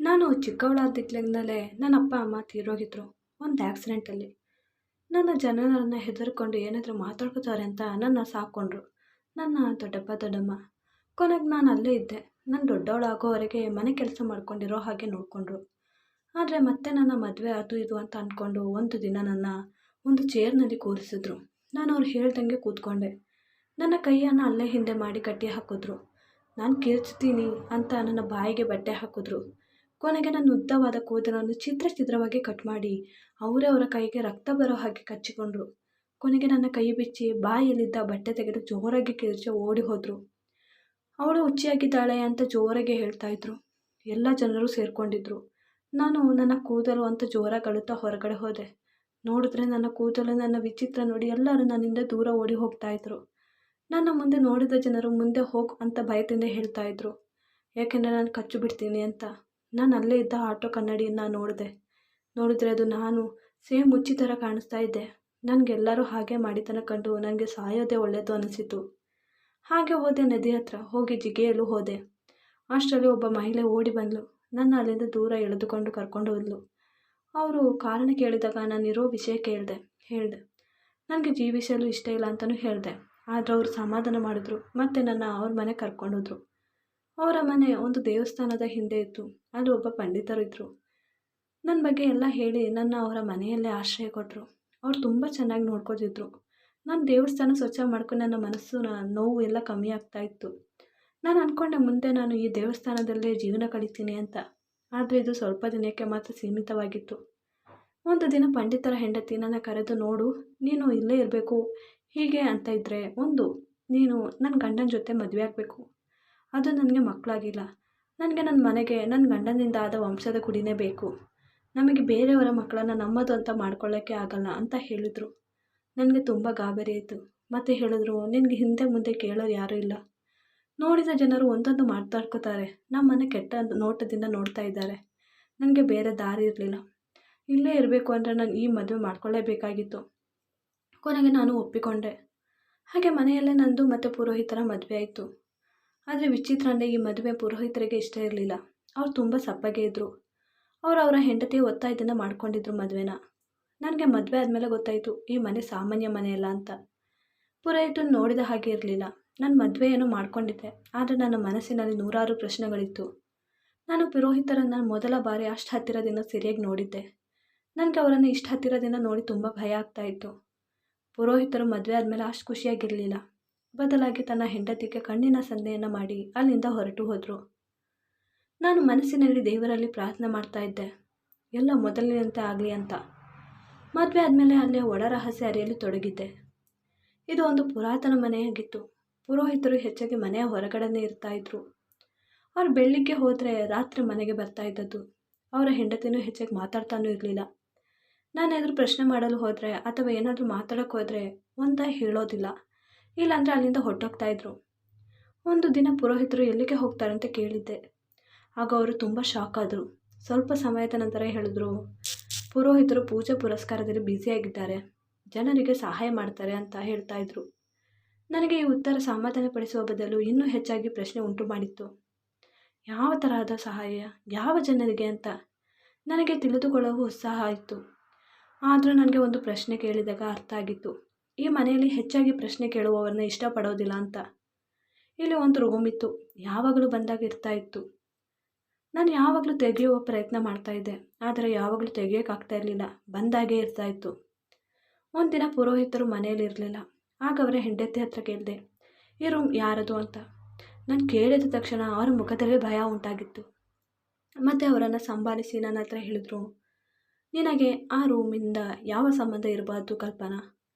ನಾನು ಚಿಕ್ಕವಳಾದಾಗಿಂದಲೇ ನನ್ನ ಅಪ್ಪ ಅಮ್ಮ ತೀರೋಗಿದ್ರು ಒಂದು ಆಕ್ಸಿಡೆಂಟಲ್ಲಿ. ನನ್ನ ಜನರನ್ನು ಹೆದರ್ಕೊಂಡು ಏನಾದರೂ ಮಾತಾಡ್ಕೋತಾರೆ ಅಂತ ನನ್ನ ಸಾಕೊಂಡ್ರು ನನ್ನ ದೊಡ್ಡಪ್ಪ ದೊಡ್ಡಮ್ಮ. ಕೊನೆಗೆ ನಾನು ಅಲ್ಲೇ ಇದ್ದೆ. ನಾನು ದೊಡ್ಡವಳಾಗೋವರೆಗೆ ಮನೆ ಕೆಲಸ ಮಾಡ್ಕೊಂಡಿರೋ ಹಾಗೆ ನೋಡಿಕೊಂಡ್ರು. ಆದರೆ ಮತ್ತೆ ನನ್ನ ಮದುವೆ ಅದು ಇದು ಅಂತ ಅಂದ್ಕೊಂಡು ಒಂದು ದಿನ ನನ್ನ ಒಂದು ಚೇರ್ನಲ್ಲಿ ಕೂರಿಸಿದ್ರು. ನಾನು ಅವ್ರು ಹೇಳ್ದಂಗೆ ಕೂತ್ಕೊಂಡೆ. ನನ್ನ ಕೈಯನ್ನು ಅಲ್ಲೇ ಹಿಂದೆ ಮಾಡಿ ಕಟ್ಟಿ ಹಾಕಿದ್ರು. ನಾನು ಕಿರ್ಚ್ತೀನಿ ಅಂತ ನನ್ನ ಬಾಯಿಗೆ ಬಟ್ಟೆ ಹಾಕಿದ್ರು. ಕೊನೆಗೆ ನನ್ನ ಉದ್ದವಾದ ಕೂದಲನ್ನು ಚಿತ್ರವಾಗಿ ಕಟ್ ಮಾಡಿ ಅವರೇ ಅವರ ಕೈಗೆ ರಕ್ತ ಬರೋ ಹಾಗೆ ಕಚ್ಚಿಕೊಂಡ್ರು. ಕೊನೆಗೆ ನನ್ನ ಕೈ ಬಿಚ್ಚಿ ಬಾಯಲ್ಲಿದ್ದ ಬಟ್ಟೆ ತೆಗೆದು ಜೋರಾಗಿ ಕಿರ್ಚಿ ಓಡಿ ಹೋದರು. ಅವಳು ಹುಚ್ಚಿಯಾಗಿದ್ದಾಳೆ ಅಂತ ಜೋರಾಗಿ ಹೇಳ್ತಾ ಇದ್ರು. ಎಲ್ಲ ಜನರು ಸೇರಿಕೊಂಡಿದ್ರು. ನಾನು ನನ್ನ ಕೂದಲು ಅಂತ ಜೋರಾಗಿ ಅಳುತ್ತಾ ಹೊರಗಡೆ ಹೋದೆ. ನೋಡಿದ್ರೆ ನನ್ನ ಕೂದಲು ನನ್ನ ವಿಚಿತ್ರ ನೋಡಿ ಎಲ್ಲರೂ ನನ್ನಿಂದ ದೂರ ಓಡಿ ಹೋಗ್ತಾ ಇದ್ರು. ನನ್ನ ಮುಂದೆ ನೋಡಿದ ಜನರು ಮುಂದೆ ಹೋಗು ಅಂತ ಭಯದಿಂದ ಹೇಳ್ತಾ ಇದ್ರು, ಯಾಕೆಂದರೆ ನಾನು ಕಚ್ಚು ಬಿಡ್ತೀನಿ ಅಂತ. ನಾನು ಅಲ್ಲೇ ಇದ್ದ ಆಟೋ ಕನ್ನಡಿಯನ್ನು ನೋಡಿದ್ರೆ ಅದು ನಾನು ಸೇಮ್ ಮುಚ್ಚಿ ಥರ ಕಾಣಿಸ್ತಾ ಇದ್ದೆ. ನನಗೆಲ್ಲರೂ ಹಾಗೆ ಮಾಡಿತನ ಕಂಡು ನನಗೆ ಸಾಯೋದೇ ಒಳ್ಳೆಯದು ಅನಿಸಿತು. ಹಾಗೆ ಹೋದೆ, ನದಿ ಹತ್ರ ಹೋಗಿ ಜಿಗಿಯಲು ಹೋದೆ. ಅಷ್ಟರಲ್ಲಿ ಒಬ್ಬ ಮಹಿಳೆ ಓಡಿ ಬಂದಳು. ನನ್ನ ಅಲ್ಲಿಂದ ದೂರ ಎಳೆದುಕೊಂಡು ಕರ್ಕೊಂಡು ಹೋದ್ಲು. ಅವರು ಕಾರಣ ಕೇಳಿದಾಗ ನಾನಿರೋ ವಿಷಯ ಹೇಳಿದೆ. ನನಗೆ ಜೀವಿಸಲು ಇಷ್ಟ ಇಲ್ಲ ಅಂತಲೂ ಹೇಳಿದೆ. ಆದರೆ ಅವರು ಸಮಾಧಾನ ಮಾಡಿದ್ರು. ಮತ್ತು ನನ್ನ ಅವ್ರ ಮನೆ ಕರ್ಕೊಂಡೋದ್ರು. ಅವರ ಮನೆ ಒಂದು ದೇವಸ್ಥಾನದ ಹಿಂದೆ ಇತ್ತು. ಅಲ್ಲಿ ಒಬ್ಬ ಪಂಡಿತರು ಇದ್ದರು. ನನ್ನ ಬಗ್ಗೆ ಎಲ್ಲ ಹೇಳಿ ನನ್ನ ಅವರ ಮನೆಯಲ್ಲೇ ಆಶ್ರಯ ಕೊಟ್ಟರು. ಅವ್ರು ತುಂಬ ಚೆನ್ನಾಗಿ ನೋಡ್ಕೋತಿದ್ರು. ನಾನು ದೇವಸ್ಥಾನ ಸ್ವಚ್ಛ ಮಾಡ್ಕೊಂಡು ನನ್ನ ಮನಸ್ಸಿನ ನೋವು ಎಲ್ಲ ಕಮ್ಮಿ ಆಗ್ತಾಯಿತ್ತು. ನಾನು ಅಂದ್ಕೊಂಡೆ ಮುಂದೆ ನಾನು ಈ ದೇವಸ್ಥಾನದಲ್ಲೇ ಜೀವನ ಕಳಿತೀನಿ ಅಂತ. ಆದರೆ ಇದು ಸ್ವಲ್ಪ ದಿನಕ್ಕೆ ಮಾತ್ರ ಸೀಮಿತವಾಗಿತ್ತು. ಒಂದು ದಿನ ಪಂಡಿತರ ಹೆಂಡತಿ ನನ್ನ ಕರೆದು, ನೋಡು, ನೀನು ಇಲ್ಲೇ ಇರಬೇಕು ಹೀಗೆ ಅಂತ ಇದ್ದರೆ, ನೀನು ನನ್ನ ಗಂಡನ ಜೊತೆ ಮದುವೆ ಆಗಬೇಕು. ಅದು ನನಗೆ ಮಕ್ಕಳಾಗಿಲ್ಲ. ನನಗೆ ನನ್ನ ಮನೆಗೆ ನನ್ನ ಗಂಡನಿಂದ ಆದ ವಂಶದ ಕುಡಿನೇ ಬೇಕು. ನಮಗೆ ಬೇರೆಯವರ ಮಕ್ಕಳನ್ನು ನಮ್ಮದು ಅಂತ ಮಾಡ್ಕೊಳ್ಳೋಕ್ಕೆ ಆಗಲ್ಲ ಅಂತ ಹೇಳಿದರು. ನನಗೆ ತುಂಬ ಗಾಬರಿ ಆಯಿತು. ಮತ್ತು ಹೇಳಿದ್ರು, ನಿನಗೆ ಹಿಂದೆ ಮುಂದೆ ಕೇಳೋರು ಯಾರೂ ಇಲ್ಲ. ನೋಡಿದ ಜನರು ಒಂದೊಂದು ಮಾತಾಡ್ಕೋತಾರೆ. ನಮ್ಮನೆ ಕೆಟ್ಟ ನೋಟದಿಂದ ನೋಡ್ತಾ ಇದ್ದಾರೆ. ನನಗೆ ಬೇರೆ ದಾರಿ ಇರಲಿಲ್ಲ. ಇಲ್ಲೇ ಇರಬೇಕು ಅಂದರೆ ನಾನು ಈ ಮದುವೆ ಮಾಡ್ಕೊಳ್ಳೇಬೇಕಾಗಿತ್ತು. ಕೊನೆಗೆ ನಾನು ಒಪ್ಪಿಕೊಂಡೆ. ಹಾಗೆ ಮನೆಯಲ್ಲೇ ನಂದು ಮತ್ತು ಪುರೋಹಿತರ ಮದುವೆ ಆಯಿತು. ಆದರೆ ವಿಚಿತ್ರ ಅಂದರೆ ಈ ಮದುವೆ ಪುರೋಹಿತರಿಗೆ ಇಷ್ಟ ಇರಲಿಲ್ಲ. ಅವ್ರು ತುಂಬ ಸಪ್ಪಗೆ ಇದ್ದರು. ಅವರ ಹೆಂಡತಿಯ ಒತ್ತಾಯದಿಂದ ಮಾಡ್ಕೊಂಡಿದ್ರು ಮದುವೆನ. ನನಗೆ ಮದುವೆ ಆದಮೇಲೆ ಗೊತ್ತಾಯಿತು ಈ ಮನೆ ಸಾಮಾನ್ಯ ಮನೆಯಲ್ಲ ಅಂತ. ಪುರೋಹಿತರು ನೋಡಿದ ಹಾಗೆ ಇರಲಿಲ್ಲ. ನಾನು ಮದುವೆ ಏನೋ ಮಾಡ್ಕೊಂಡಿದ್ದೆ, ಆದರೆ ನನ್ನ ಮನಸ್ಸಿನಲ್ಲಿ ನೂರಾರು ಪ್ರಶ್ನೆಗಳಿತ್ತು. ನಾನು ಪುರೋಹಿತರನ್ನು ಮೊದಲ ಬಾರಿ ಅಷ್ಟು ಹತ್ತಿರದಿಂದ ಸರಿಯಾಗಿ ನೋಡಿದ್ದೆ. ನನಗೆ ಅವರನ್ನು ಇಷ್ಟು ಹತ್ತಿರದಿಂದ ನೋಡಿ ತುಂಬ ಭಯ ಆಗ್ತಾಯಿತ್ತು. ಪುರೋಹಿತರು ಮದುವೆ ಆದಮೇಲೆ ಅಷ್ಟು ಖುಷಿಯಾಗಿರಲಿಲ್ಲ. ಬದಲಾಗಿ ತನ್ನ ಹೆಂಡತಿಗೆ ಕಣ್ಣಿನ ಸನ್ನೆಯನ್ನು ಮಾಡಿ ಅಲ್ಲಿಂದ ಹೊರಟು ಹೋದರು. ನಾನು ಮನಸ್ಸಿನಲ್ಲಿ ದೇವರಲ್ಲಿ ಪ್ರಾರ್ಥನೆ ಮಾಡ್ತಾ ಇದ್ದೆ, ಎಲ್ಲ ಮೊದಲಿನಂತೆ ಆಗಲಿ ಅಂತ. ಮದುವೆ ಆದಮೇಲೆ ಅಲ್ಲೇ ಒಳ ರಹಸ್ಯ ಅರಿಯಲು ತೊಡಗಿದ್ದೆ. ಇದು ಒಂದು ಪುರಾತನ ಮನೆಯಾಗಿತ್ತು. ಪುರೋಹಿತರು ಹೆಚ್ಚಾಗಿ ಮನೆಯ ಹೊರಗಡೆನೇ ಇರ್ತಾಯಿದ್ರು. ಅವ್ರು ಬೆಳಿಗ್ಗೆ ಹೋದರೆ ರಾತ್ರಿ ಮನೆಗೆ ಬರ್ತಾ ಇದ್ದದ್ದು. ಅವರ ಹೆಂಡತಿನೂ ಹೆಚ್ಚಾಗಿ ಮಾತಾಡ್ತಾನೂ ಇರಲಿಲ್ಲ. ನಾನೇನಾದರೂ ಪ್ರಶ್ನೆ ಮಾಡಲು ಹೋದರೆ ಅಥವಾ ಏನಾದರೂ ಮಾತಾಡೋಕ್ಕೆ ಹೋದರೆ ಒಂದ ಹೇಳೋದಿಲ್ಲ, ಇಲ್ಲಾಂದರೆ ಅಲ್ಲಿಂದ ಹೊರಟೋಗ್ತಾಯಿದ್ರು. ಒಂದು ದಿನ ಪುರೋಹಿತರು ಎಲ್ಲಿಗೆ ಹೋಗ್ತಾರೆ ಅಂತ ಕೇಳಿದ್ದೆ. ಆಗ ಅವರು ತುಂಬ ಶಾಕ್ ಆದರು. ಸ್ವಲ್ಪ ಸಮಯದ ನಂತರ ಹೇಳಿದ್ರು, ಪುರೋಹಿತರು ಪೂಜೆ ಪುರಸ್ಕಾರದಲ್ಲಿ ಬ್ಯುಸಿಯಾಗಿದ್ದಾರೆ, ಜನರಿಗೆ ಸಹಾಯ ಮಾಡ್ತಾರೆ ಅಂತ ಹೇಳ್ತಾಯಿದ್ರು. ನನಗೆ ಈ ಉತ್ತರ ಸಮಾಧಾನಪಡಿಸುವ ಬದಲು ಇನ್ನೂ ಹೆಚ್ಚಾಗಿ ಪ್ರಶ್ನೆ ಉಂಟು ಮಾಡಿತ್ತು. ಯಾವ ತರಹದ ಸಹಾಯ, ಯಾವ ಜನರಿಗೆ ಅಂತ ನನಗೆ ತಿಳಿದುಕೊಳ್ಳುವ ಉತ್ಸಾಹ ಆಯಿತು. ಆದರೂ ನನಗೆ ಒಂದು ಪ್ರಶ್ನೆ ಕೇಳಿದಾಗ ಅರ್ಥ ಆಗಿತ್ತು, ಈ ಮನೆಯಲ್ಲಿ ಹೆಚ್ಚಾಗಿ ಪ್ರಶ್ನೆ ಕೇಳುವವರನ್ನ ಇಷ್ಟಪಡೋದಿಲ್ಲ ಅಂತ. ಇಲ್ಲಿ ಒಂದು ರೂಮ್ ಇತ್ತು, ಯಾವಾಗಲೂ ಬಂದಾಗ ಇರ್ತಾಯಿತ್ತು. ನಾನು ಯಾವಾಗಲೂ ತೆಗೆಯುವ ಪ್ರಯತ್ನ ಮಾಡ್ತಾಯಿದ್ದೆ, ಆದರೆ ಯಾವಾಗಲೂ ತೆಗೆಯೋಕ್ಕಾಗ್ತಾ ಇರಲಿಲ್ಲ, ಬಂದಾಗೇ ಇರ್ತಾಯಿತ್ತು. ಒಂದಿನ ಪುರೋಹಿತರು ಮನೆಯಲ್ಲಿ ಇರಲಿಲ್ಲ. ಆಗ ಅವರ ಹೆಂಡತಿ ಹತ್ರ ಕೇಳಿದೆ, ಈ ರೂಮ್ ಯಾರದು ಅಂತ. ನಾನು ಕೇಳಿದ ತಕ್ಷಣ ಅವರ ಮುಖದಲ್ಲೇ ಭಯ ಉಂಟಾಗಿತ್ತು. ಮತ್ತು ಅವರನ್ನು ಸಂಭಾಳಿಸಿ ನನ್ನ ಹತ್ರ ಹೇಳಿದ್ರು, ನಿನಗೆ ಆ ರೂಮಿಂದ ಯಾವ ಸಂಬಂಧ ಇರಬಾರ್ದು ಕಲ್ಪನಾ,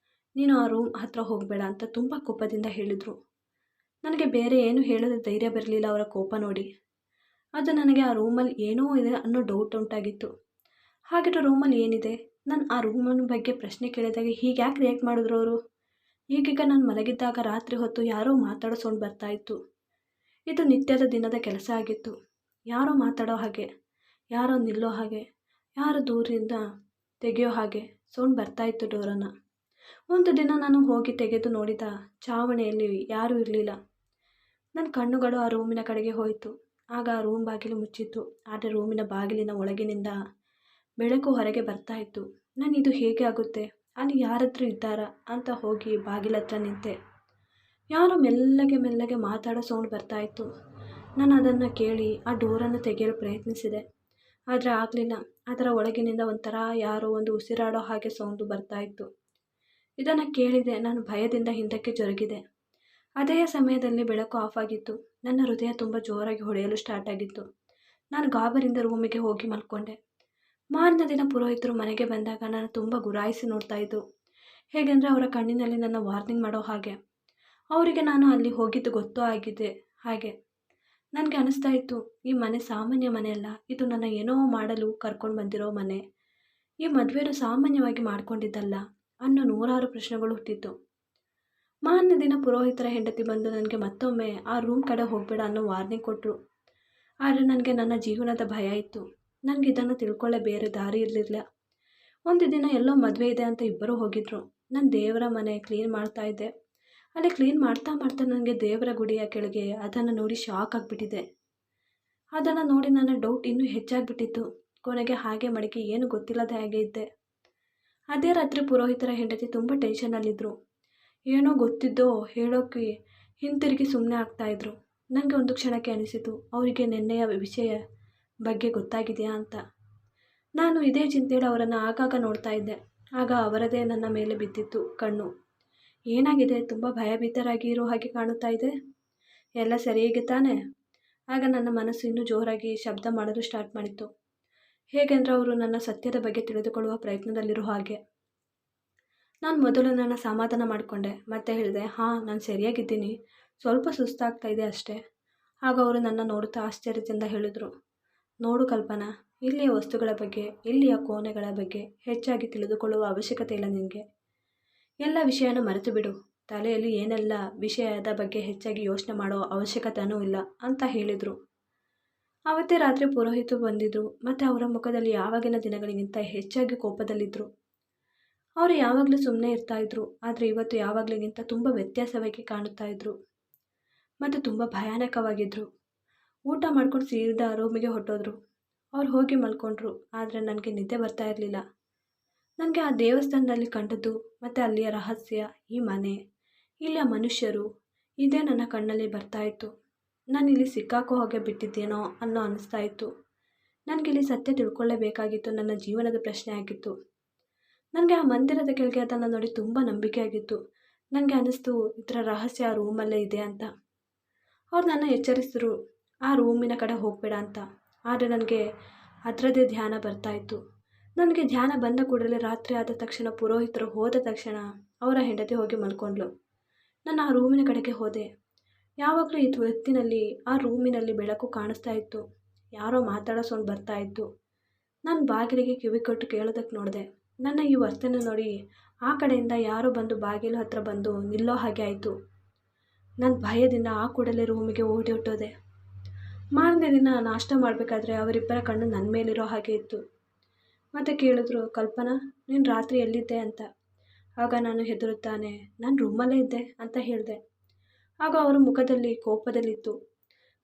ನೀನು ಆ ರೂಮ್ ಹತ್ರ ಹೋಗಬೇಡ ಅಂತ ತುಂಬ ಕೋಪದಿಂದ ಹೇಳಿದರು. ನನಗೆ ಬೇರೆ ಏನು ಹೇಳೋದು ಧೈರ್ಯ ಬರಲಿಲ್ಲ ಅವರ ಕೋಪ ನೋಡಿ. ಅದು ನನಗೆ ಆ ರೂಮಲ್ಲಿ ಏನೋ ಇದೆ ಅನ್ನೋ ಡೌಟ್ ಉಂಟಾಗಿತ್ತು. ಹಾಗಿರೋ ರೂಮಲ್ಲಿ ಏನಿದೆ? ನಾನು ಆ ರೂಮನ ಬಗ್ಗೆ ಪ್ರಶ್ನೆ ಕೇಳಿದಾಗ ಹೀಗೆ ಯಾಕೆ ರಿಯಾಕ್ಟ್ ಮಾಡಿದ್ರು ಅವರು? ಈಗೀಗ ನಾನು ಮಲಗಿದ್ದಾಗ ರಾತ್ರಿ ಹೊತ್ತು ಯಾರೋ ಮಾತಾಡೋ ಸೌಂಡ್ ಬರ್ತಾಯಿತ್ತು. ಇದು ನಿತ್ಯದ ದಿನದ ಕೆಲಸ ಆಗಿತ್ತು. ಯಾರೋ ಮಾತಾಡೋ ಹಾಗೆ, ಯಾರೋ ನಿಲ್ಲೋ ಹಾಗೆ, ಯಾರೋ ದೂರದಿಂದ ತೆಗೆಯೋ ಹಾಗೆ ಸೌಂಡ್ ಬರ್ತಾಯಿತ್ತು ಡೋರನ್ನು. ಒಂದು ದಿನ ನಾನು ಹೋಗಿ ತೆಗೆದು ನೋಡಿದ ಚಾವಣಿಯಲ್ಲಿ ಯಾರೂ ಇರಲಿಲ್ಲ. ನನ್ನ ಕಣ್ಣುಗಳು ಆ ರೂಮಿನ ಕಡೆಗೆ ಹೋಯಿತು. ಆಗ ರೂಮ್ ಬಾಗಿಲು ಮುಚ್ಚಿತ್ತು. ಆದರೆ ರೂಮಿನ ಬಾಗಿಲಿನ ಒಳಗಿನಿಂದ ಬೆಳಕು ಹೊರಗೆ ಬರ್ತಾ ಇತ್ತು. ಇದು ಹೇಗೆ ಆಗುತ್ತೆ? ಅಲ್ಲಿ ಯಾರಾದರೂ ಇದ್ದಾರಾ ಅಂತ ಹೋಗಿ ಬಾಗಿಲತ್ರ ನಿಂತೆ. ಯಾರೋ ಮೆಲ್ಲಗೆ ಮೆಲ್ಲಗೆ ಮಾತಾಡೋ ಸೌಂಡ್ ಬರ್ತಾ ಇತ್ತು. ನಾನು ಅದನ್ನು ಕೇಳಿ ಆ ಡೋರನ್ನು ತೆಗೆಯಲು ಪ್ರಯತ್ನಿಸಿದೆ. ಆದರೆ ಆಗಲಿಲ್ಲ. ಅದರ ಒಳಗಿನಿಂದ ಒಂಥರ ಯಾರೋ ಒಂದು ಉಸಿರಾಡೋ ಹಾಗೆ ಸೌಂಡು ಬರ್ತಾ ಇತ್ತು. ಇದನ್ನು ಕೇಳಿದೆ. ನಾನು ಭಯದಿಂದ ಹಿಂದಕ್ಕೆ ಜರುಗಿದೆ. ಅದೇ ಸಮಯದಲ್ಲಿ ಬೆಳಕು ಆಫ್ ಆಗಿತ್ತು. ನನ್ನ ಹೃದಯ ತುಂಬ ಜೋರಾಗಿ ಹೊಡೆಯಲು ಸ್ಟಾರ್ಟ್ ಆಗಿತ್ತು. ನಾನು ಗಾಬರಿಯಿಂದ ರೂಮಿಗೆ ಹೋಗಿ ಮಲ್ಕೊಂಡೆ. ಮಾರನೇ ದಿನ ಪುರೋಹಿತರು ಮನೆಗೆ ಬಂದಾಗ ನಾನು ತುಂಬ ಗುರಾಯಿಸಿ ನೋಡ್ತಾ ಇದ್ರು. ಹೇಗೆಂದರೆ ಅವರ ಕಣ್ಣಿನಲ್ಲಿ ನನ್ನ ವಾರ್ನಿಂಗ್ ಮಾಡೋ ಹಾಗೆ. ಅವರಿಗೆ ನಾನು ಅಲ್ಲಿ ಹೋಗಿದ್ದು ಗೊತ್ತೂ ಆಗಿದೆ. ಹಾಗೆ ನನಗೆ ಅನಿಸ್ತಾ ಇತ್ತು, ಈ ಮನೆ ಸಾಮಾನ್ಯ ಮನೆ ಅಲ್ಲ, ಇದು ನನ್ನ ಏನೋ ಮಾಡಲು ಕರ್ಕೊಂಡು ಬಂದಿರೋ ಮನೆ. ಈ ಮದುವೆನೂ ಸಾಮಾನ್ಯವಾಗಿ ಮಾಡ್ಕೊಂಡಿದ್ದಲ್ಲ ಅನ್ನೋ ನೂರಾರು ಪ್ರಶ್ನೆಗಳು ಹುಟ್ಟಿತ್ತು. ಮಾರನೇ ದಿನ ಪುರೋಹಿತರ ಹೆಂಡತಿ ಬಂದು ನನಗೆ ಮತ್ತೊಮ್ಮೆ ಆ ರೂಮ್ ಕಡೆ ಹೋಗಬೇಡ ಅನ್ನೋ ವಾರ್ನಿಂಗ್ ಕೊಟ್ಟರು. ಆದರೆ ನನಗೆ ನನ್ನ ಜೀವನದ ಭಯ ಇತ್ತು. ನನಗೆ ಇದನ್ನು ತಿಳ್ಕೊಳ್ಳೇ ಬೇರೆ ದಾರಿ ಇರಲಿಲ್ಲ. ಒಂದು ದಿನ ಎಲ್ಲೋ ಮದುವೆ ಇದೆ ಅಂತ ಇಬ್ಬರು ಹೋಗಿದ್ರು. ನಾನು ದೇವರ ಮನೆ ಕ್ಲೀನ್ ಮಾಡ್ತಾ ಇದ್ದೆ. ಅಲ್ಲಿ ಕ್ಲೀನ್ ಮಾಡ್ತಾ ಮಾಡ್ತಾ ನನಗೆ ದೇವರ ಗುಡಿಯ ಕೆಳಗೆ ಅದನ್ನು ನೋಡಿ ಶಾಕ್ ಆಗಿಬಿಟ್ಟಿದೆ. ಅದನ್ನು ನೋಡಿ ನನ್ನ ಡೌಟ್ ಇನ್ನೂ ಹೆಚ್ಚಾಗಿಬಿಟ್ಟಿತ್ತು. ಕೊನೆಗೆ ಹಾಗೆ ಮಡಗಿ ಏನು ಗೊತ್ತಿಲ್ಲದೆ ಹಾಗೆ ಇದ್ದೆ. ಅದೇ ರಾತ್ರಿ ಪುರೋಹಿತರ ಹೆಂಡತಿ ತುಂಬ ಟೆನ್ಷನಲ್ಲಿದ್ದರು. ಏನೋ ಗೊತ್ತಿದ್ದೋ ಹೇಳೋಕ್ಕೆ ಹಿಂತಿರುಗಿ ಸುಮ್ಮನೆ ಆಗ್ತಾಯಿದ್ರು. ನನಗೆ ಒಂದು ಕ್ಷಣಕ್ಕೆ ಅನಿಸಿತು, ಅವರಿಗೆ ನಿನ್ನೆಯ ವಿಷಯ ಬಗ್ಗೆ ಗೊತ್ತಾಗಿದೆಯಾ ಅಂತ. ನಾನು ಇದೇ ಚಿಂತೆಯಲ್ಲಿ ಅವರನ್ನು ಆಗಾಗ ನೋಡ್ತಾ ಇದ್ದೆ. ಆಗ ಅವರದೇ ನನ್ನ ಮೇಲೆ ಬಿದ್ದಿತ್ತು ಕಣ್ಣು. ಏನಾಗಿದೆ? ತುಂಬ ಭಯಭೀತರಾಗಿ ಇರೋ ಹಾಗೆ ಕಾಣುತ್ತಾ ಇದೆ. ಎಲ್ಲ ಸರಿಯಾಗಿ ತಾನೆ? ಆಗ ನನ್ನ ಮನಸ್ಸು ಇನ್ನೂ ಜೋರಾಗಿ ಶಬ್ದ ಮಾಡಲು ಸ್ಟಾರ್ಟ್ ಮಾಡಿತ್ತು. ಹೇಗೆಂದರೆ ಅವರು ನನ್ನ ಸತ್ಯದ ಬಗ್ಗೆ ತಿಳಿದುಕೊಳ್ಳುವ ಪ್ರಯತ್ನದಲ್ಲಿರೋ ಹಾಗೆ. ನಾನು ಮೊದಲು ನನ್ನ ಸಮಾಧಾನ ಮಾಡಿಕೊಂಡೆ. ಮತ್ತೆ ಹೇಳಿದೆ, ಹಾಂ, ನಾನು ಸರಿಯಾಗಿದ್ದೀನಿ, ಸ್ವಲ್ಪ ಸುಸ್ತಾಗ್ತಾ ಇದೆ ಅಷ್ಟೇ. ಆಗ ಅವರು ನನ್ನ ನೋಡುತ್ತಾ ಆಶ್ಚರ್ಯದಿಂದ ಹೇಳಿದರು, ನೋಡು ಕಲ್ಪನಾ, ಇಲ್ಲಿಯ ವಸ್ತುಗಳ ಬಗ್ಗೆ, ಇಲ್ಲಿಯ ಕೋಣೆಗಳ ಬಗ್ಗೆ ಹೆಚ್ಚಾಗಿ ತಿಳಿದುಕೊಳ್ಳುವ ಅವಶ್ಯಕತೆ ಇಲ್ಲ ನಿನಗೆ. ಎಲ್ಲ ವಿಷಯನ ಮರೆತು ಬಿಡು. ತಲೆಯಲ್ಲಿ ಏನೆಲ್ಲ ವಿಷಯದ ಬಗ್ಗೆ ಹೆಚ್ಚಾಗಿ ಯೋಚನೆ ಮಾಡೋ ಅವಶ್ಯಕತೆಯೂ ಇಲ್ಲ ಅಂತ ಹೇಳಿದರು. ಆವತ್ತೇ ರಾತ್ರಿ ಪುರೋಹಿತರು ಬಂದಿದ್ದರು. ಮತ್ತು ಅವರ ಮುಖದಲ್ಲಿ ಯಾವಾಗಿನ ದಿನಗಳಿಗಿಂತ ಹೆಚ್ಚಾಗಿ ಕೋಪದಲ್ಲಿದ್ದರು. ಅವರು ಯಾವಾಗಲೂ ಸುಮ್ಮನೆ ಇರ್ತಾಯಿದ್ರು. ಆದರೆ ಇವತ್ತು ಯಾವಾಗಲಿಗಿಂತ ತುಂಬ ವ್ಯತ್ಯಾಸವಾಗಿ ಕಾಣುತ್ತಾ ಇದ್ರು ಮತ್ತು ತುಂಬ ಭಯಾನಕವಾಗಿದ್ದರು. ಊಟ ಮಾಡ್ಕೊಂಡು ಸೀದಾ ರೂಮಿಗೆ ಹೊರಟೋದ್ರು. ಅವ್ರು ಹೋಗಿ ಮಲ್ಕೊಂಡ್ರು. ಆದರೆ ನನಗೆ ನಿದ್ದೆ ಬರ್ತಾ ಇರಲಿಲ್ಲ. ನನಗೆ ಆ ದೇವಸ್ಥಾನದಲ್ಲಿ ಕಂಡದ್ದು ಮತ್ತು ಅಲ್ಲಿಯ ರಹಸ್ಯ, ಈ ಮನೆ, ಇಲ್ಲಿಯ ಮನುಷ್ಯರು, ಇದೇ ನನ್ನ ಕಣ್ಣಲ್ಲಿ ಬರ್ತಾಯಿತ್ತು. ನಾನು ಇಲ್ಲಿ ಸಿಕ್ಕಾಕೋ ಹಾಗೆ ಬಿಟ್ಟಿದ್ದೇನೋ ಅನ್ನೋ ಅನ್ನಿಸ್ತಾ ಇತ್ತು. ನನಗಿಲ್ಲಿ ಸತ್ಯ ತಿಳ್ಕೊಳ್ಳೇಬೇಕಾಗಿತ್ತು. ನನ್ನ ಜೀವನದ ಪ್ರಶ್ನೆ ಆಗಿತ್ತು. ನನಗೆ ಆ ಮಂದಿರದ ಕೆಳಗೆ ಅದನ್ನು ನೋಡಿ ತುಂಬ ನಂಬಿಕೆ ಆಗಿತ್ತು. ನನಗೆ ಅನ್ನಿಸ್ತು, ಇದರ ರಹಸ್ಯ ಆ ರೂಮಲ್ಲೇ ಇದೆ ಅಂತ. ಅವ್ರು ನನ್ನ ಎಚ್ಚರಿಸಿದ್ರು, ಆ ರೂಮಿನ ಕಡೆ ಹೋಗಬೇಡ ಅಂತ. ಆದರೆ ನನಗೆ ಅದರದ್ದೇ ಧ್ಯಾನ ಬರ್ತಾಯಿತ್ತು. ನನಗೆ ಧ್ಯಾನ ಬಂದ ಕೂಡಲೇ ರಾತ್ರಿ ಆದ ತಕ್ಷಣ, ಪುರೋಹಿತರು ಹೋದ ತಕ್ಷಣ ಅವರ ಹೆಂಡತಿ ಹೋಗಿ ಮಲ್ಕೊಂಡ್ಳು. ನಾನು ಆ ರೂಮಿನ ಕಡೆಗೆ ಹೋದೆ. ಯಾವಾಗಲೂ ಇದು ಹೊತ್ತಿನಲ್ಲಿ ಆ ರೂಮಿನಲ್ಲಿ ಬೆಳಕು ಕಾಣಿಸ್ತಾ ಇತ್ತು. ಯಾರೋ ಮಾತಾಡೋ ಸೌಂಡ್ ಬರ್ತಾ ಇತ್ತು. ನಾನು ಬಾಗಿಲಿಗೆ ಕಿವಿ ಕೊಟ್ಟು ಕೇಳೋದಕ್ಕೆ ನೋಡಿದೆ. ನನ್ನ ಈ ವರ್ತನೆ ನೋಡಿ ಆ ಕಡೆಯಿಂದ ಯಾರೋ ಬಂದು ಬಾಗಿಲು ಹತ್ರ ಬಂದು ನಿಲ್ಲೋ ಹಾಗೆ ಆಯಿತು. ನನ್ನ ಭಯದಿಂದ ಆ ಕೂಡಲೇ ರೂಮಿಗೆ ಓಡಿ ಹೊಟ್ಟೋದೆ. ಮಾರನೇ ದಿನ ನಾಷ್ಟ ಮಾಡಬೇಕಾದ್ರೆ ಅವರಿಬ್ಬರ ಕಣ್ಣು ನನ್ನ ಮೇಲಿರೋ ಹಾಗೆ ಇತ್ತು. ಮತ್ತು ಕೇಳಿದ್ರು, ಕಲ್ಪನಾ, ನೀನು ರಾತ್ರಿ ಎಲ್ಲಿದ್ದೆ ಅಂತ. ಆಗ ನಾನು ಹೆದರುತ್ತಾನೆ, ನಾನು ರೂಮಲ್ಲೇ ಇದ್ದೆ ಅಂತ ಹೇಳಿದೆ. ಆಗ ಅವರ ಮುಖದಲ್ಲಿ ಕೋಪದಲ್ಲಿತ್ತು.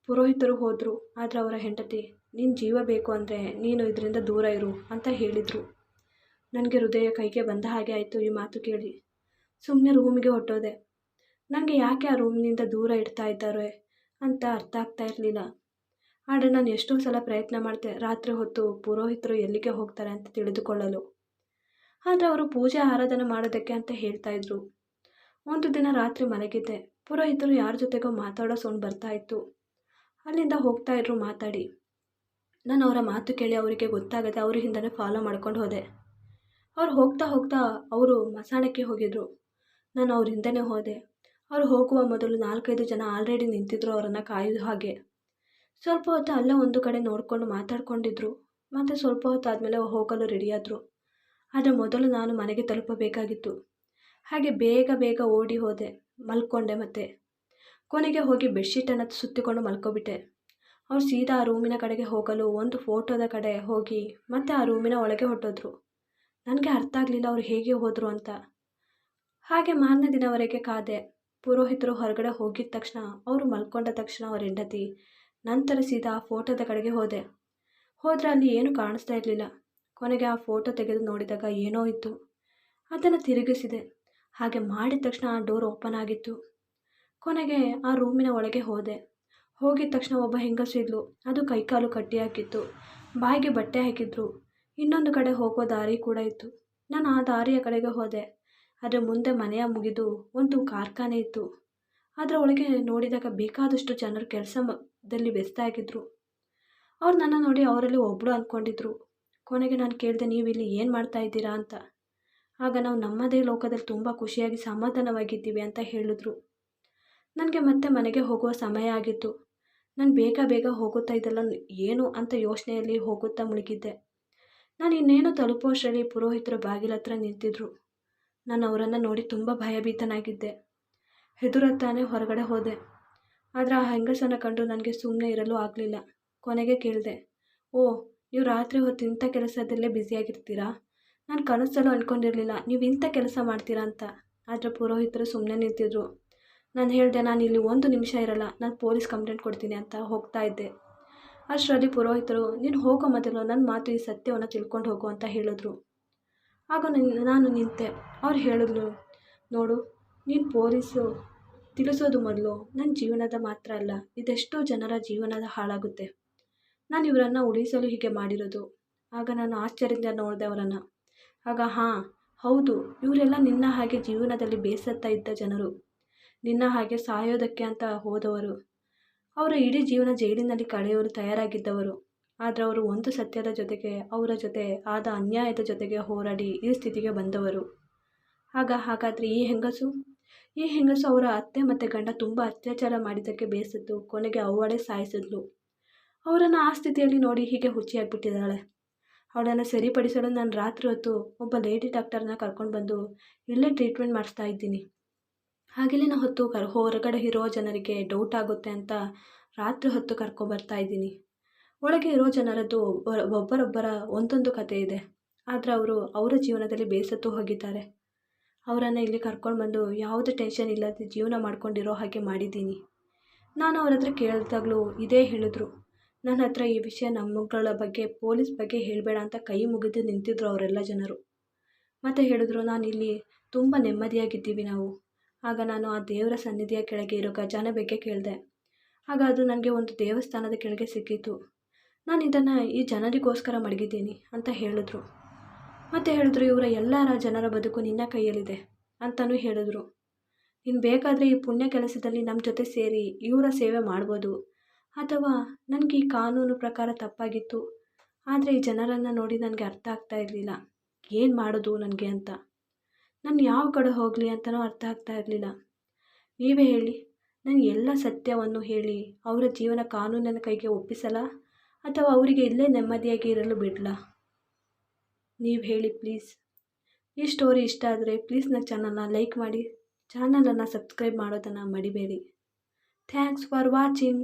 ಪುರೋಹಿತರು ಹೋದರು. ಆದರೆ ಅವರ ಹೆಂಡತಿ, ನಿನ್ನ ಜೀವ ಬೇಕು ಅಂದರೆ ನೀನು ಇದರಿಂದ ದೂರ ಇರು ಅಂತ ಹೇಳಿದರು. ನನಗೆ ಹೃದಯ ಕೈಗೆ ಬಂದ ಹಾಗೆ ಆಯಿತು ಈ ಮಾತು ಕೇಳಿ. ಸುಮ್ಮನೆ ರೂಮಿಗೆ ಹೊರಟೋದೆ. ನನಗೆ ಯಾಕೆ ಆ ರೂಮಿನಿಂದ ದೂರ ಇಡ್ತಾ ಇದ್ದಾರೆ ಅಂತ ಅರ್ಥ ಆಗ್ತಾ ಇರಲಿಲ್ಲ. ಆದರೆ ನಾನು ಎಷ್ಟೋ ಸಲ ಪ್ರಯತ್ನ ಮಾಡಿದೆ, ರಾತ್ರಿ ಹೊತ್ತು ಪುರೋಹಿತರು ಎಲ್ಲಿಗೆ ಹೋಗ್ತಾರೆ ಅಂತ ತಿಳಿದುಕೊಳ್ಳಲು. ಆದರೆ ಅವರು ಪೂಜೆ ಆರಾಧನೆ ಮಾಡೋದಕ್ಕೆ ಅಂತ ಹೇಳ್ತಾಯಿದ್ರು. ಒಂದು ದಿನ ರಾತ್ರಿ ಮಲಗಿದ್ದೆ. ಪುರೋಹಿತರು ಯಾರ ಜೊತೆಗೋ ಮಾತಾಡೋ ಸೌಂಡ್ ಬರ್ತಾಯಿತ್ತು. ಅಲ್ಲಿಂದ ಹೋಗ್ತಾಯಿದ್ರು ಮಾತಾಡಿ. ನಾನು ಅವರ ಮಾತು ಕೇಳಿ ಅವರಿಗೆ ಗೊತ್ತಾಗದೆ ಅವ್ರ ಹಿಂದನೇ ಫಾಲೋ ಮಾಡ್ಕೊಂಡು ಹೋದೆ. ಅವ್ರು ಹೋಗ್ತಾ ಹೋಗ್ತಾ ಅವರು ಮಸಾಣಕ್ಕೆ ಹೋಗಿದ್ರು. ನಾನು ಅವ್ರ ಹಿಂದನೇ ಹೋದೆ. ಅವರು ಹೋಗುವ ಮೊದಲು 4-5 ಜನ ಆಲ್ರೆಡಿ ನಿಂತಿದ್ರು ಅವರನ್ನು ಕಾಯೋ ಹಾಗೆ. ಸ್ವಲ್ಪ ಹೊತ್ತು ಅಲ್ಲೇ ಒಂದು ಕಡೆ ನೋಡಿಕೊಂಡು ಮಾತಾಡ್ಕೊಂಡಿದ್ರು. ಮತ್ತು ಸ್ವಲ್ಪ ಹೊತ್ತು ಆದಮೇಲೆ ಹೋಗಲು ರೆಡಿಯಾದರು. ಆದರೆ ಮೊದಲು ನಾನು ಮನೆಗೆ ತಲುಪಬೇಕಾಗಿತ್ತು. ಹಾಗೆ ಬೇಗ ಬೇಗ ಓಡಿ ಹೋದೆ. ಮಲ್ಕೊಂಡೆ. ಮತ್ತೆ ಕೊನೆಗೆ ಹೋಗಿ ಬೆಡ್ಶೀಟನ್ನು ಸುತ್ತಿಕೊಂಡು ಮಲ್ಕೊಬಿಟ್ಟೆ. ಅವ್ರು ಸೀದಾ ಆ ರೂಮಿನ ಕಡೆಗೆ ಹೋಗಲು ಒಂದು ಫೋಟೋದ ಕಡೆ ಹೋಗಿ ಮತ್ತೆ ಆ ರೂಮಿನ ಒಳಗೆ ಹೊರಟೋದ್ರು. ನನಗೆ ಅರ್ಥ ಆಗಲಿಲ್ಲ ಅವ್ರು ಹೇಗೆ ಹೋದರು ಅಂತ. ಹಾಗೆ ಮಾರನೇ ದಿನವರೆಗೆ ಕಾದೆ. ಪುರೋಹಿತರು ಹೊರಗಡೆ ಹೋಗಿದ ತಕ್ಷಣ, ಅವರು ಮಲ್ಕೊಂಡ ತಕ್ಷಣ ಅವ್ರ ಹೆಂಡತಿ ನಂತರ ಸೀದಾ ಆ ಫೋಟೋದ ಕಡೆಗೆ ಹೋದೆ. ಹೋದರೆ ಅಲ್ಲಿ ಏನೂ ಕಾಣಿಸ್ತಾ ಇರಲಿಲ್ಲ. ಕೊನೆಗೆ ಆ ಫೋಟೋ ತೆಗೆದು ನೋಡಿದಾಗ ಏನೋ ಇತ್ತು. ಅದನ್ನು ತಿರುಗಿಸಿದೆ. ಹಾಗೆ ಮಾಡಿದ ತಕ್ಷಣ ಆ ಡೋರ್ ಓಪನ್ ಆಗಿತ್ತು. ಕೊನೆಗೆ ಆ ರೂಮಿನ ಒಳಗೆ ಹೋದೆ. ಹೋಗಿದ ತಕ್ಷಣ ಒಬ್ಬ ಹೆಂಗಸು ಇದ್ಲು. ಅದು ಕೈಕಾಲು ಕಟ್ಟಿ ಹಾಕಿತ್ತು, ಬಾಯಿಗೆ ಬಟ್ಟೆ ಹಾಕಿದ್ರು. ಇನ್ನೊಂದು ಕಡೆ ಹೋಗೋ ದಾರಿ ಕೂಡ ಇತ್ತು. ನಾನು ಆ ದಾರಿಯ ಕಡೆಗೆ ಹೋದೆ. ಅದರ ಮುಂದೆ ಮನೆಯ ಮುಗಿದು ಒಂದು ಕಾರ್ಖಾನೆ ಇತ್ತು. ಅದರ ಒಳಗೆ ನೋಡಿದಾಗ ಬೇಕಾದಷ್ಟು ಜನರು ಕೆಲಸದಲ್ಲಿ ವ್ಯಸ್ತ ಆಗಿದ್ರು. ಅವ್ರು ನನ್ನ ನೋಡಿ ಅವರಲ್ಲಿ ಒಬ್ಬಳು ಅಂದ್ಕೊಂಡಿದ್ರು. ಕೊನೆಗೆ ನಾನು ಕೇಳಿದೆ, ನೀವು ಇಲ್ಲಿ ಏನು ಮಾಡ್ತಾ ಇದ್ದೀರಾ ಅಂತ. ಆಗ ನಾವು ನಮ್ಮದೇ ಲೋಕದಲ್ಲಿ ತುಂಬ ಖುಷಿಯಾಗಿ ಸಮಾಧಾನವಾಗಿದ್ದೀವಿ ಅಂತ ಹೇಳಿದ್ರು. ನನಗೆ ಮತ್ತೆ ಮನೆಗೆ ಹೋಗುವ ಸಮಯ ಆಗಿತ್ತು. ನಾನು ಬೇಗ ಬೇಗ ಹೋಗುತ್ತಾ ಇದ್ದಲ್ಲ ಏನು ಅಂತ ಯೋಚನೆಯಲ್ಲಿ ಹೋಗುತ್ತಾ ಮುಳುಗಿದ್ದೆ. ನಾನು ಇನ್ನೇನು ತಲುಪುವಷ್ಟರಲ್ಲಿ ಪುರೋಹಿತರು ಬಾಗಿಲ ಹತ್ರ ನಿಂತಿದ್ರು. ನಾನು ಅವರನ್ನು ನೋಡಿ ತುಂಬ ಭಯಭೀತನಾಗಿದ್ದೆ. ಹೆದರುತ್ತಾನೆ ಹೊರಗಡೆ ಹೋದೆ. ಆದರೆ ಆ ಹೆಂಗಸನ್ನು ಕಂಡು ನನಗೆ ಸುಮ್ಮನೆ ಇರಲು ಆಗಲಿಲ್ಲ. ಕೊನೆಗೆ ಕೇಳಿದೆ, ಓ, ನೀವು ರಾತ್ರಿ ಹೊತ್ತು ಇಂಥ ಕೆಲಸದಲ್ಲೇ ಬ್ಯುಸಿಯಾಗಿರ್ತೀರಾ? ನಾನು ಕನಸಲ್ಲೂ ಅಂದ್ಕೊಂಡಿರಲಿಲ್ಲ ನೀವು ಇಂಥ ಕೆಲಸ ಮಾಡ್ತೀರಾ ಅಂತ. ಆದರೆ ಪುರೋಹಿತರು ಸುಮ್ಮನೆ ನಿಂತಿದ್ರು. ನಾನು ಹೇಳಿದೆ, ನಾನು ಇಲ್ಲಿ 1 ನಿಮಿಷ ಇರಲ್ಲ, ನಾನು ಪೊಲೀಸ್ ಕಂಪ್ಲೇಂಟ್ ಕೊಡ್ತೀನಿ ಅಂತ ಹೋಗ್ತಾ ಇದ್ದೆ. ಅಷ್ಟರಲ್ಲಿ ಪುರೋಹಿತರು, ನೀನು ಹೋಗೋ ಮೊದಲು ನನ್ನ ಮಾತು ಈ ಸತ್ಯವನ್ನು ತಿಳ್ಕೊಂಡು ಹೋಗು ಅಂತ ಹೇಳಿದ್ರು. ಆಗ ನಾನು ನಿಂತೆ. ಅವ್ರು ಹೇಳಿದ್ರು, ನೋಡು, ನೀನು ಪೊಲೀಸು ತಿಳಿಸೋದು ಮೊದಲು ನನ್ನ ಜೀವನದ ಮಾತ್ರ ಅಲ್ಲ, ಇದೆಷ್ಟೋ ಜನರ ಜೀವನದ ಹಾಳಾಗುತ್ತೆ. ನಾನು ಇವರನ್ನು ಉಳಿಸಲು ಹೀಗೆ ಮಾಡಿರೋದು. ಆಗ ನಾನು ಆಶ್ಚರ್ಯದಿಂದ ನೋಡಿದೆ ಅವರನ್ನು. ಆಗ ಹಾಂ ಹೌದು, ಇವರೆಲ್ಲ ನಿನ್ನ ಹಾಗೆ ಜೀವನದಲ್ಲಿ ಬೇಸತ್ತ ಇದ್ದ ಜನರು, ನಿನ್ನ ಹಾಗೆ ಸಾಯೋದಕ್ಕೆ ಅಂತ ಹೋದವರು. ಅವರ ಇಡೀ ಜೀವನ ಜೈಲಿನಲ್ಲಿ ಕಳೆಯಲು ತಯಾರಾಗಿದ್ದವರು. ಆದರೆ ಅವರು ಒಂದು ಸತ್ಯದ ಜೊತೆಗೆ ಅವರ ಜೊತೆ ಆದ ಅನ್ಯಾಯದ ಜೊತೆಗೆ ಹೋರಾಡಿ ಈ ಸ್ಥಿತಿಗೆ ಬಂದವರು. ಹಾಗಾದರೆ ಈ ಹೆಂಗಸು ಅವರ ಅತ್ತೆ ಮತ್ತು ಗಂಡ ತುಂಬ ಅತ್ಯಾಚಾರ ಮಾಡಿದ್ದಕ್ಕೆ ಬೇಸತ್ತು ಕೊನೆಗೆ ಅವಳೇ ಸಾಯಿಸಿದ್ಲು. ಅವರನ್ನು ಆ ಸ್ಥಿತಿಯಲ್ಲಿ ನೋಡಿ ಹೀಗೆ ಹುಚ್ಚಿಯಾಗಿಬಿಟ್ಟಿದ್ದಾಳೆ. ಅವಳನ್ನು ಸರಿಪಡಿಸಲು ನಾನು ರಾತ್ರಿ ಹೊತ್ತು ಒಬ್ಬ ಲೇಡಿ ಡಾಕ್ಟರ್ನ ಕರ್ಕೊಂಡು ಬಂದು ಇಲ್ಲೇ ಟ್ರೀಟ್ಮೆಂಟ್ ಮಾಡಿಸ್ತಾ ಇದ್ದೀನಿ. ಹಾಗೆಲ್ಲಿನ ಹೊತ್ತು ಹೊರಗಡೆ ಇರೋ ಜನರಿಗೆ ಡೌಟ್ ಆಗುತ್ತೆ ಅಂತ ರಾತ್ರಿ ಹೊತ್ತು ಕರ್ಕೊಬರ್ತಾ ಇದ್ದೀನಿ. ಒಳಗೆ ಇರೋ ಜನರದ್ದು ಒಬ್ಬರೊಬ್ಬರ ಒಂದೊಂದು ಕತೆ ಇದೆ. ಆದರೆ ಅವರು ಅವರ ಜೀವನದಲ್ಲಿ ಬೇಸತ್ತು ಹೋಗಿದ್ದಾರೆ. ಅವರನ್ನು ಇಲ್ಲಿ ಕರ್ಕೊಂಡು ಬಂದು ಯಾವುದೇ ಟೆನ್ಷನ್ ಇಲ್ಲದೆ ಜೀವನ ಮಾಡ್ಕೊಂಡಿರೋ ಹಾಗೆ ಮಾಡಿದ್ದೀನಿ. ನಾನು ಅವ್ರ ಹತ್ರ ಕೇಳಿದಾಗಲೂ ಇದೇ ಹೇಳಿದ್ರು. ನನ್ನ ಹತ್ರ ಈ ವಿಷಯ ನಮ್ಮಗಳ ಬಗ್ಗೆ ಪೊಲೀಸ್ ಬಗ್ಗೆ ಹೇಳಬೇಡ ಅಂತ ಕೈ ಮುಗಿದು ನಿಂತಿದ್ರು ಅವರೆಲ್ಲ ಜನರು. ಮತ್ತು ಹೇಳಿದ್ರು, ನಾನು ಇಲ್ಲಿ ತುಂಬ ನೆಮ್ಮದಿಯಾಗಿದ್ದೀವಿ ನಾವು. ಆಗ ನಾನು ಆ ದೇವರ ಸನ್ನಿಧಿಯ ಕೆಳಗೆ ಇರೋ ಖಜಾನೆ ಬಗ್ಗೆ ಕೇಳಿದೆ. ಆಗ ಅದು ನನಗೆ ಒಂದು ದೇವಸ್ಥಾನದ ಕೆಳಗೆ ಸಿಕ್ಕಿತು. ನಾನು ಇದನ್ನು ಈ ಜನರಿಗೋಸ್ಕರ ಮಡಗಿದ್ದೀನಿ ಅಂತ ಹೇಳಿದ್ರು. ಮತ್ತು ಹೇಳಿದ್ರು, ಇವರ ಎಲ್ಲರ ಜನರ ಬದುಕು ನಿನ್ನ ಕೈಯಲ್ಲಿದೆ ಅಂತಲೂ ಹೇಳಿದ್ರು. ನೀನು ಬೇಕಾದರೆ ಈ ಪುಣ್ಯ ಕೆಲಸದಲ್ಲಿ ನಮ್ಮ ಜೊತೆ ಸೇರಿ ಇವರ ಸೇವೆ ಮಾಡ್ಬೋದು. ಅಥವಾ ನನಗೆ ಈ ಕಾನೂನು ಪ್ರಕಾರ ತಪ್ಪಾಗಿತ್ತು, ಆದರೆ ಈ ಜನರನ್ನು ನೋಡಿ ನನಗೆ ಅರ್ಥ ಆಗ್ತಾ ಇರಲಿಲ್ಲ, ಏನು ಮಾಡೋದು ನನಗೆ ಅಂತ. ನಾನು ಯಾವ ಕಡೆ ಹೋಗಲಿ ಅಂತಲೂ ಅರ್ಥ ಆಗ್ತಾ ಇರಲಿಲ್ಲ. ನೀವೇ ಹೇಳಿ, ನಾನು ಎಲ್ಲ ಸತ್ಯವನ್ನು ಹೇಳಿ ಅವರ ಜೀವನ ಕಾನೂನಿನ ಕೈಗೆ ಒಪ್ಪಿಸಲಾ ಅಥವಾ ಅವರಿಗೆ ಇಲ್ಲೇ ನೆಮ್ಮದಿಯಾಗಿ ಇರಲು ಬಿಡಲಾ? ನೀವು ಹೇಳಿ ಪ್ಲೀಸ್. ಈ ಸ್ಟೋರಿ ಇಷ್ಟ ಆದರೆ ಪ್ಲೀಸ್ ನನ್ನ ಚಾನಲ್ನ ಲೈಕ್ ಮಾಡಿ, ಚಾನಲನ್ನು ಸಬ್ಸ್ಕ್ರೈಬ್ ಮಾಡೋದನ್ನು ಮರಿಬೇಡಿ. Thanks for watching.